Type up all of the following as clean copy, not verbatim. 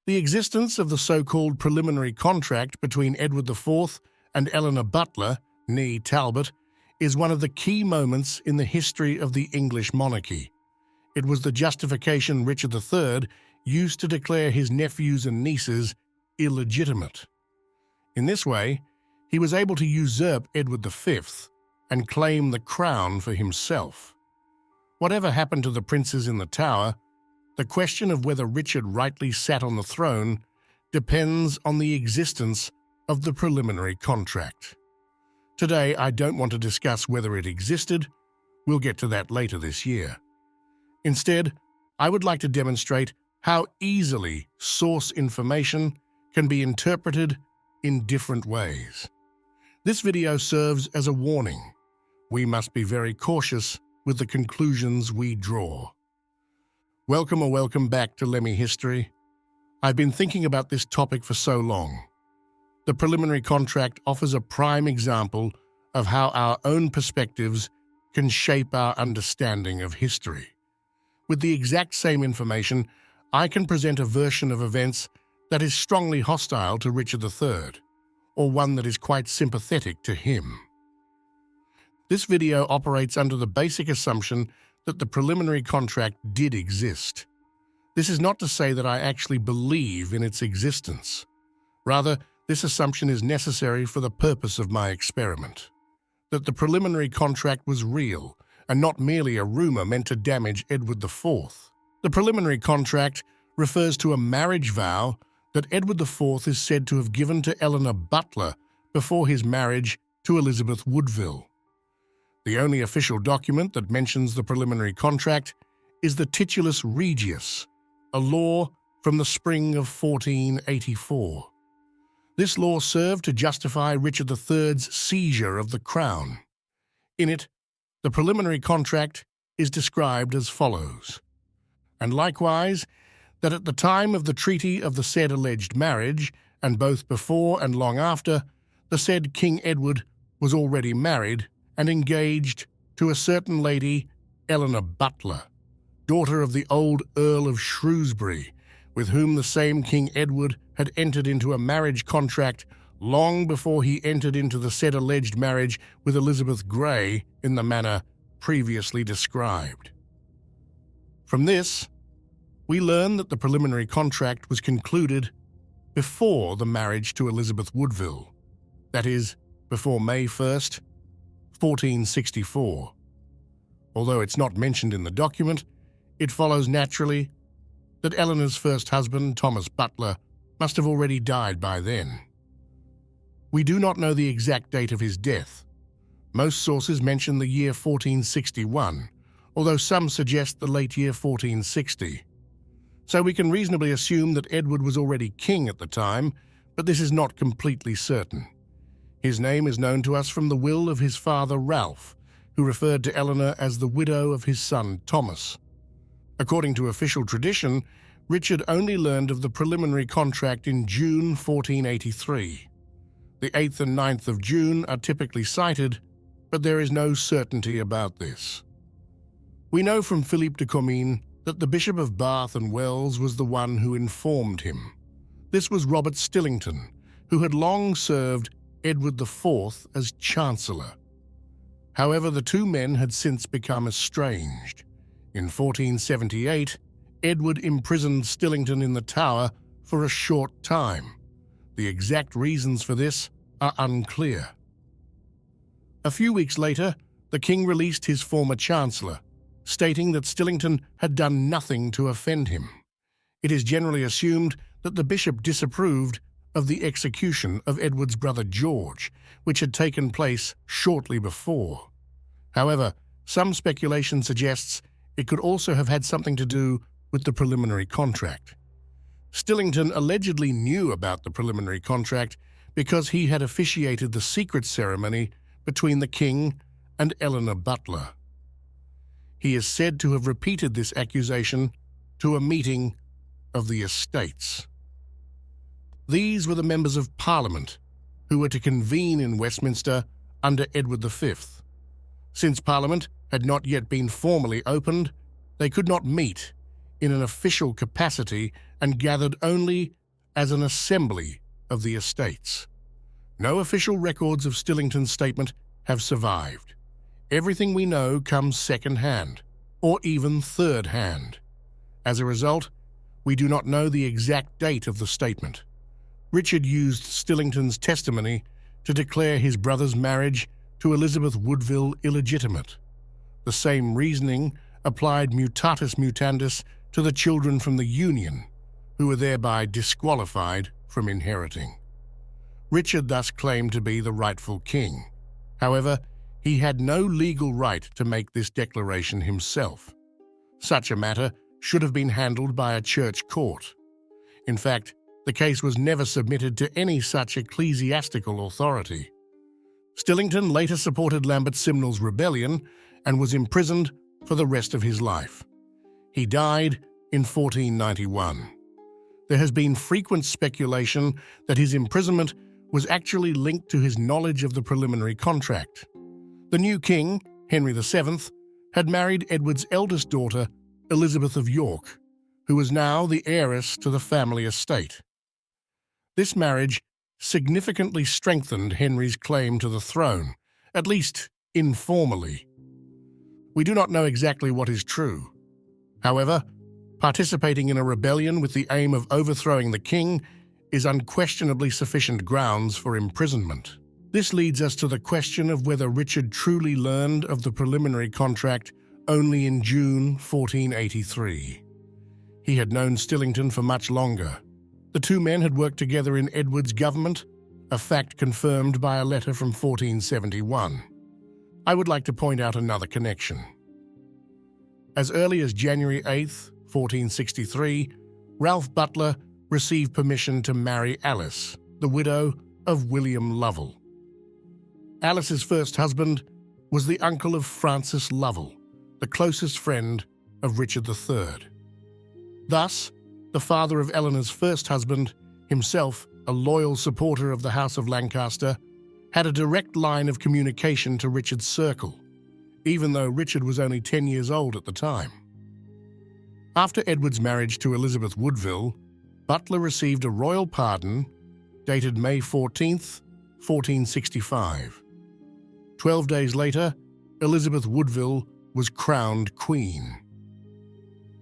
The existence of the so-called preliminary contract between Edward IV and Eleanor Butler, née Talbot, is one of the key moments in the history of the English monarchy. It was the justification Richard III used to declare his nephews and nieces illegitimate. In this way, he was able to usurp Edward V and claim the crown for himself. Whatever happened to the princes in the Tower, the question of whether Richard rightly sat on the throne depends on the existence of the preliminary contract. Today, I don't want to discuss whether it existed. We'll get to that later this year. Instead, I would like to demonstrate how easily source information can be interpreted in different ways. This video serves as a warning. We must be very cautious with the conclusions we draw. Welcome back to Lemmy History. I've been thinking about this topic for so long. The preliminary contract offers a prime example of how our own perspectives can shape our understanding of history. With the exact same information, I can present a version of events that is strongly hostile to Richard III, or one that is quite sympathetic to him. This video operates under the basic assumption that the preliminary contract did exist. This is not to say that I actually believe in its existence. Rather, this assumption is necessary for the purpose of my experiment. That the preliminary contract was real and not merely a rumor meant to damage Edward IV. The preliminary contract refers to a marriage vow that Edward IV is said to have given to Eleanor Butler before his marriage to Elizabeth Woodville. The only official document that mentions the preliminary contract is the Titulus Regius, a law from the spring of 1484. This law served to justify Richard III's seizure of the crown. In it, the preliminary contract is described as follows: "And likewise, that at the time of the treaty of the said alleged marriage, and both before and long after, the said King Edward was already married and engaged to a certain lady, Eleanor Butler, daughter of the old Earl of Shrewsbury, with whom the same King Edward had entered into a marriage contract long before he entered into the said alleged marriage with Elizabeth Grey in the manner previously described." From this, we learn that the preliminary contract was concluded before the marriage to Elizabeth Woodville, that is, before May 1st, 1464. Although it's not mentioned in the document, it follows naturally that Eleanor's first husband, Thomas Butler, must have already died by then. We do not know the exact date of his death. Most sources mention the year 1461, although some suggest the late year 1460. So we can reasonably assume that Edward was already king at the time, but this is not completely certain. His name is known to us from the will of his father Ralph, who referred to Eleanor as the widow of his son Thomas. According to official tradition, Richard only learned of the preliminary contract in June 1483. The 8th and 9th of June are typically cited, but there is no certainty about this. We know from Philippe de Comines that the Bishop of Bath and Wells was the one who informed him. This was Robert Stillington, who had long served Edward IV as Chancellor. However, the two men had since become estranged. In 1478, Edward imprisoned Stillington in the Tower for a short time. The exact reasons for this are unclear. A few weeks later, the king released his former Chancellor, stating that Stillington had done nothing to offend him. It is generally assumed that the bishop disapproved of the execution of Edward's brother George, which had taken place shortly before. However, some speculation suggests it could also have had something to do with the preliminary contract. Stillington allegedly knew about the preliminary contract because he had officiated the secret ceremony between the king and Eleanor Butler. He is said to have repeated this accusation to a meeting of the estates. These were the members of Parliament who were to convene in Westminster under Edward V. Since Parliament had not yet been formally opened, they could not meet, in an official capacity and gathered only as an assembly of the estates. No official records of Stillington's statement have survived. Everything we know comes second-hand, or even third-hand. As a result, we do not know the exact date of the statement. Richard used Stillington's testimony to declare his brother's marriage to Elizabeth Woodville illegitimate. The same reasoning applied mutatis mutandis to the children from the union, who were thereby disqualified from inheriting. Richard thus claimed to be the rightful king. However, he had no legal right to make this declaration himself. Such a matter should have been handled by a church court. In fact, the case was never submitted to any such ecclesiastical authority. Stillington later supported Lambert Simnel's rebellion and was imprisoned for the rest of his life. He died in 1491. There has been frequent speculation that his imprisonment was actually linked to his knowledge of the preliminary contract. The new king, Henry VII, had married Edward's eldest daughter, Elizabeth of York, who was now the heiress to the family estate. This marriage significantly strengthened Henry's claim to the throne, at least informally. We do not know exactly what is true. However, participating in a rebellion with the aim of overthrowing the king is unquestionably sufficient grounds for imprisonment. This leads us to the question of whether Richard truly learned of the preliminary contract only in June 1483. He had known Stillington for much longer. The two men had worked together in Edward's government, a fact confirmed by a letter from 1471. I would like to point out another connection. As early as January 8, 1463, Ralph Butler received permission to marry Alice, the widow of William Lovell. Alice's first husband was the uncle of Francis Lovell, the closest friend of Richard III. Thus, the father of Eleanor's first husband, himself a loyal supporter of the House of Lancaster, had a direct line of communication to Richard's circle, even though Richard was only 10 years old at the time. After Edward's marriage to Elizabeth Woodville, Butler received a royal pardon dated May 14, 1465. 12 days later, Elizabeth Woodville was crowned queen.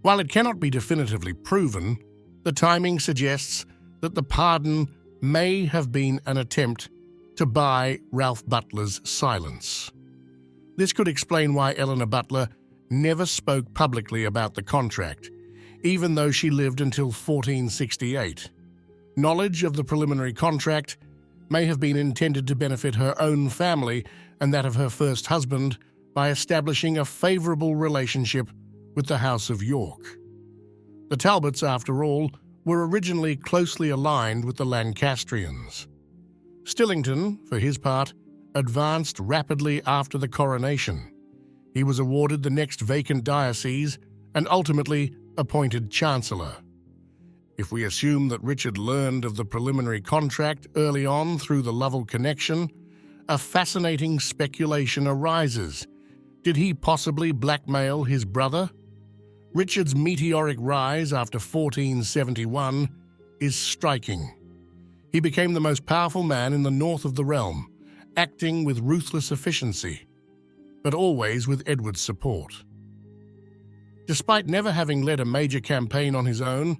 While it cannot be definitively proven, the timing suggests that the pardon may have been an attempt to buy Ralph Butler's silence. This could explain why Eleanor Butler never spoke publicly about the contract, even though she lived until 1468. Knowledge of the preliminary contract may have been intended to benefit her own family and that of her first husband by establishing a favorable relationship with the House of York. The Talbots, after all, were originally closely aligned with the Lancastrians. Stillington, for his part, advanced rapidly after the coronation. He was awarded the next vacant diocese and ultimately appointed Chancellor. If we assume that Richard learned of the preliminary contract early on through the Lovell connection, a fascinating speculation arises. Did he possibly blackmail his brother? Richard's meteoric rise after 1471 is striking. He became the most powerful man in the north of the realm, acting with ruthless efficiency, but always with Edward's support. Despite never having led a major campaign on his own,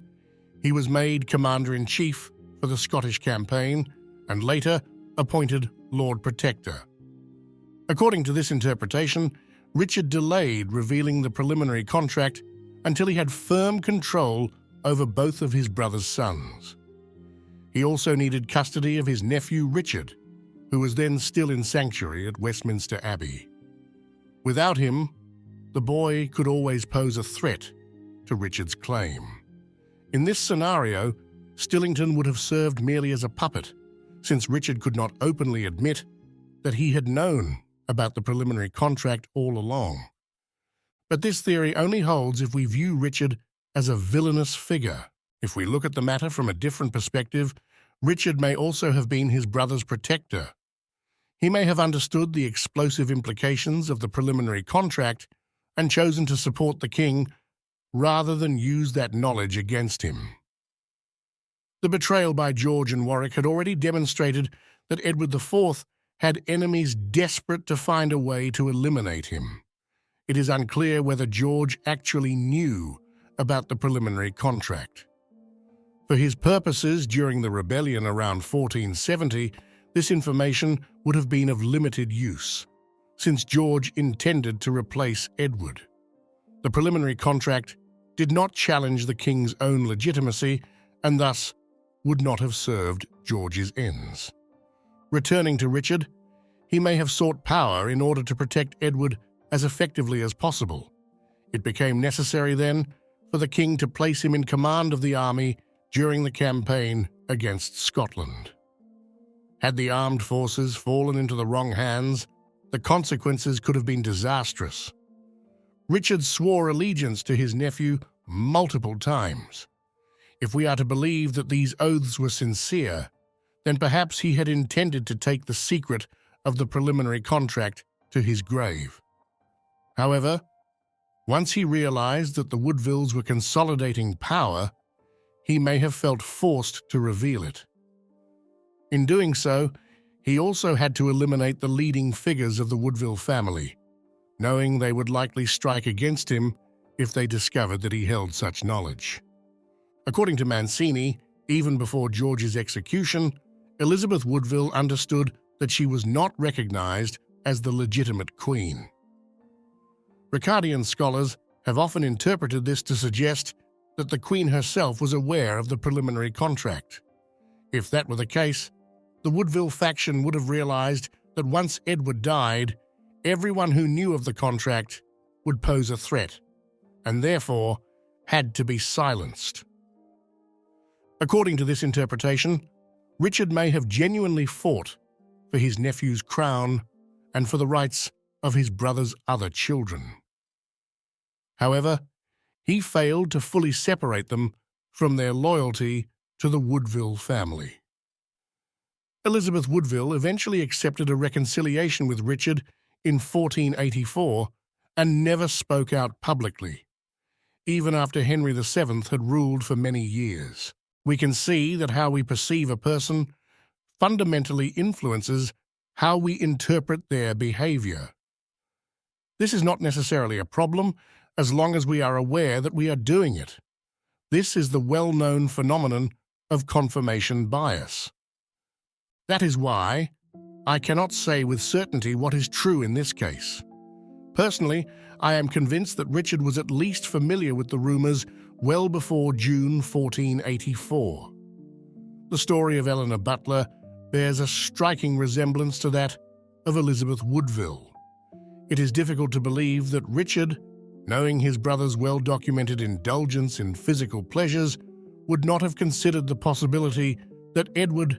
he was made Commander-in-Chief for the Scottish campaign and later appointed Lord Protector. According to this interpretation, Richard delayed revealing the preliminary contract until he had firm control over both of his brother's sons. He also needed custody of his nephew Richard, who was then still in sanctuary at Westminster Abbey. Without him, the boy could always pose a threat to Richard's claim. In this scenario, Stillington would have served merely as a puppet, since Richard could not openly admit that he had known about the preliminary contract all along. But this theory only holds if we view Richard as a villainous figure. If we look at the matter from a different perspective, Richard may also have been his brother's protector. He may have understood the explosive implications of the preliminary contract and chosen to support the king rather than use that knowledge against him. The betrayal by George and Warwick had already demonstrated that Edward IV had enemies desperate to find a way to eliminate him. It is unclear whether George actually knew about the preliminary contract. For his purposes during the rebellion around 1470, this information would have been of limited use, since George intended to replace Edward. The preliminary contract did not challenge the king's own legitimacy and thus would not have served George's ends. Returning to Richard, he may have sought power in order to protect Edward as effectively as possible. It became necessary then for the king to place him in command of the army during the campaign against Scotland. Had the armed forces fallen into the wrong hands, the consequences could have been disastrous. Richard swore allegiance to his nephew multiple times. If we are to believe that these oaths were sincere, then perhaps he had intended to take the secret of the preliminary contract to his grave. However, once he realized that the Woodvilles were consolidating power, he may have felt forced to reveal it. In doing so, he also had to eliminate the leading figures of the Woodville family, knowing they would likely strike against him if they discovered that he held such knowledge. According to Mancini, even before George's execution, Elizabeth Woodville understood that she was not recognized as the legitimate queen. Ricardian scholars have often interpreted this to suggest that the queen herself was aware of the preliminary contract. If that were the case, the Woodville faction would have realized that once Edward died, everyone who knew of the contract would pose a threat, and therefore had to be silenced. According to this interpretation, Richard may have genuinely fought for his nephew's crown and for the rights of his brother's other children. However, he failed to fully separate them from their loyalty to the Woodville family. Elizabeth Woodville eventually accepted a reconciliation with Richard in 1484 and never spoke out publicly, even after Henry VII had ruled for many years. We can see that how we perceive a person fundamentally influences how we interpret their behavior. This is not necessarily a problem as long as we are aware that we are doing it. This is the well-known phenomenon of confirmation bias. That is why I cannot say with certainty what is true in this case. Personally, I am convinced that Richard was at least familiar with the rumors well before June 1484. The story of Eleanor Butler bears a striking resemblance to that of Elizabeth Woodville. It is difficult to believe that Richard, knowing his brother's well-documented indulgence in physical pleasures, would not have considered the possibility that Edward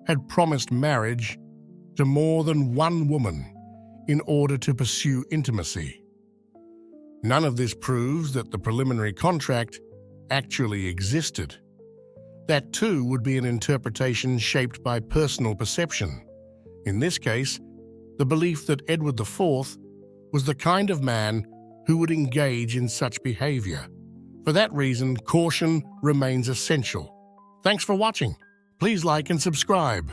had promised marriage to more than one woman in order to pursue intimacy. None of this proves that the preliminary contract actually existed. That too would be an interpretation shaped by personal perception. In this case, the belief that Edward IV was the kind of man who would engage in such behavior. For that reason, caution remains essential. Thanks for watching. Please like and subscribe.